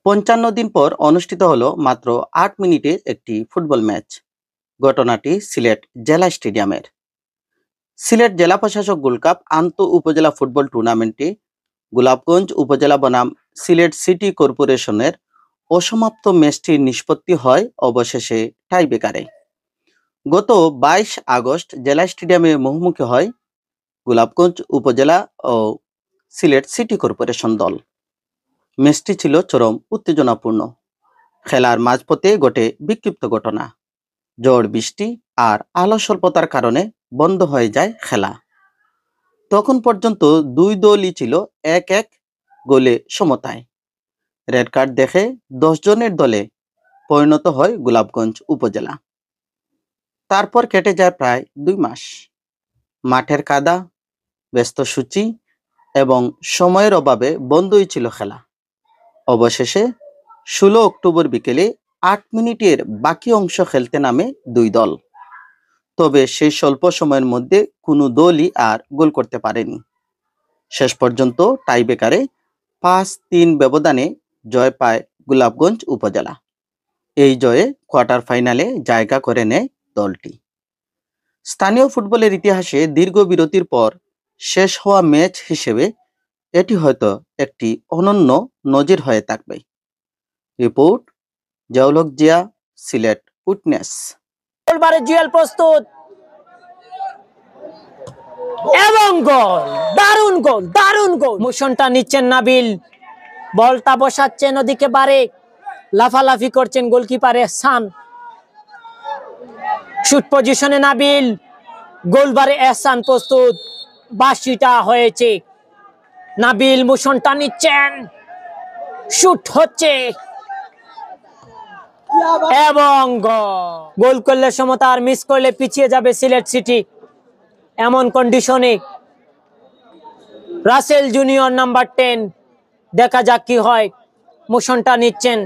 ৫৫ দিন পর অনুষ্ঠিত হলো মাত্র ৮ মিনিটের একটি ফুটবল ম্যাচ। ঘটনাটি সিলেট জেলা স্টেডিয়ামের। সিলেট জেলা প্রশাসক গোল্ড কাপ আন্তঃ-উপজেলা ফুটবল টুর্নামেন্টে গোলাপগঞ্জ উপজেলা বনাম সিলেট সিটি কর্পোরেশনের অসমাপ্ত ম্যাচটির নিষ্পত্তি হয় অবশেষে টাইব্রেকারে। গত ২২ আগস্ট জেলা স্টেডিয়ামে মুখোমুখি হয় গোলাপগঞ্জ উপজেলা ও সিলেট সিটি কর্পোরেশন দল। ম্যাচটি ছিল চরম উত্তেজনাপূর্ণ। খেলার মাঝপথে ঘটে বিক্ষিপ্ত ঘটনা। ঝড় বৃষ্টি আর আলো স্বল্পতার কারণে বন্ধ হয়ে যায় খেলা। তখন পর্যন্ত দুই দলই ছিল ১-১ গোলে সমতায়। রেড কার্ড দেখে ১০ জনের দলে পরিণত হয় গোলাপগঞ্জ উপজেলা। তারপর কেটে যায় প্রায় ২ মাস। মাঠের কাদা, ব্যস্ত সূচি এবং সময়ের অভাবে বন্ধই ছিল খেলা। অবশেষে ১৬ অক্টোবর বিকেলে ৮ মিনিটের বাকি অংশ খেলতে নামে দুই দল। তবে সেই স্বল্প সময়ের মধ্যে কোনো দলই আর গোল করতে পারেনি। শেষ পর্যন্ত টাইব্রেকারে ৫-৩ ব্যবধানে জয় পায় গোলাপগঞ্জ উপজেলা। এই জয়ে কোয়ার্টার ফাইনালে জায়গা করে নেয় দলটি। স্থানীয় ফুটবলের ইতিহাসে দীর্ঘ বিরতির পর শেষ হওয়া ম্যাচ হিসেবে এটি হয়তো একটি অনন্য নজির হয়ে থাকবে। রিপোর্ট জিয়াউল হক জিয়া, সিলেট উইটনেস। গোলবারে জুয়েল প্রস্তুত এবং গোল, দারুণ গোল, দারুণ গোল। মোশনটা নিচ্ছেন নাবিল, বলটা বসাচ্ছেন ওদিকে বারে, লাফালাফি করছেন গোলকিপার এহসান। শুট পজিশনে নাবিল, গোলবারে এহসান প্রস্তুত। ৮২টা হয়েছে। নাবিল মোশনটা নিচ্ছেন, শুট হচ্ছে এবং গোল করলে সমতা, আর মিস করলে পিছিয়ে যাবে সিলেট সিটি। এমন কন্ডিশনে রাসেল জুনিয়র নাম্বার 10, দেখা যাক কি হয়। মোশনটা নিচ্ছেন,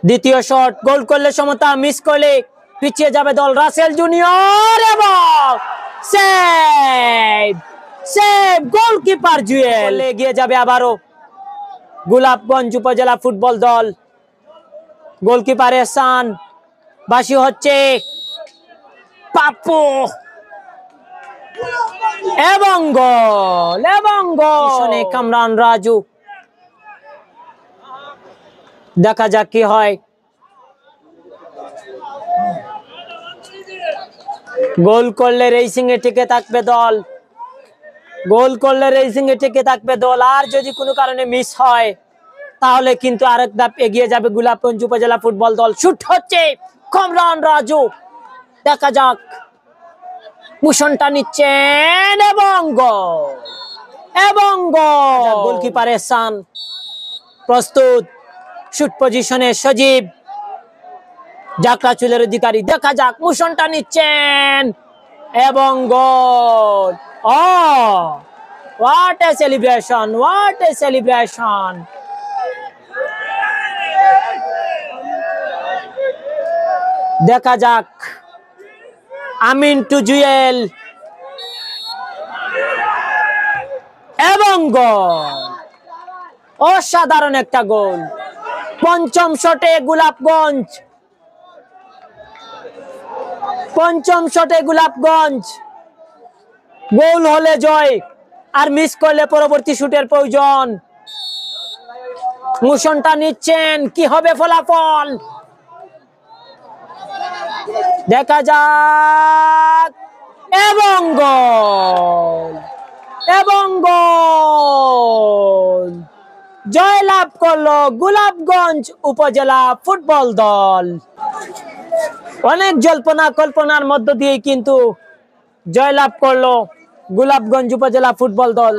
দ্বিতীয় শট, গোল করলে সমতা, মিস করলে পিছিয়ে যাবে দল। রাসেল জুনিয়র এবং সেভ, সেভ, গোলকিপার জুয়েল। এগিয়ে যাবে আবারও গোলাপগঞ্জ উপজেলা ফুটবল দল। গোলকিপার এহসান, বাসি হচ্ছে পাপ্পু এবং গোল, এবং গোল কামরান রাজু। দেখা যাক কি হয়। গোল করলে রেসিং এ টিকে থাকবে দল, গোল করলে রেসিং এ টিকে থাকবে দল। আর যদি কোনো কারণে মিস হয় তাহলে কিন্তু আরেক ধাপ এগিয়ে যাবে গোলাপগঞ্জ উপজেলা ফুটবল দল। শুট হচ্ছে কামরান রাজু, দেখা যাক। মোশনটা নিচ্ছেন এবং গোল, এবং গোল। গোলকিপার এহসান প্রস্তুত। শুট পজিশনে সজীব, জাকরা চুলের অধিকারী, দেখা যাক। মোশনটা নিচ্ছেন এবং গোল। ও what a celebration, what a celebration. দেখা যাক। আমিন টু জুয়েল এবং গোল, অসাধারণ একটা গোল। পঞ্চম শটে গোলাপগঞ্জ, পঞ্চম শটে গোলাপগঞ্জ। গোল হলে জয়, আর মিস করলে পরবর্তী শুটের প্রয়োজন। মোশনটা নিচ্ছেন, কি হবে ফলাফল দেখা যাক। এবং গোল, এবং গোল। জয়লাভ করলো গোলাপগঞ্জ উপজেলা ফুটবল দল। অনেক জল্পনা কল্পনার মধ্য দিয়ে কিন্তু জয়লাভ করলো গোলাপগঞ্জ উপজেলা ফুটবল দল।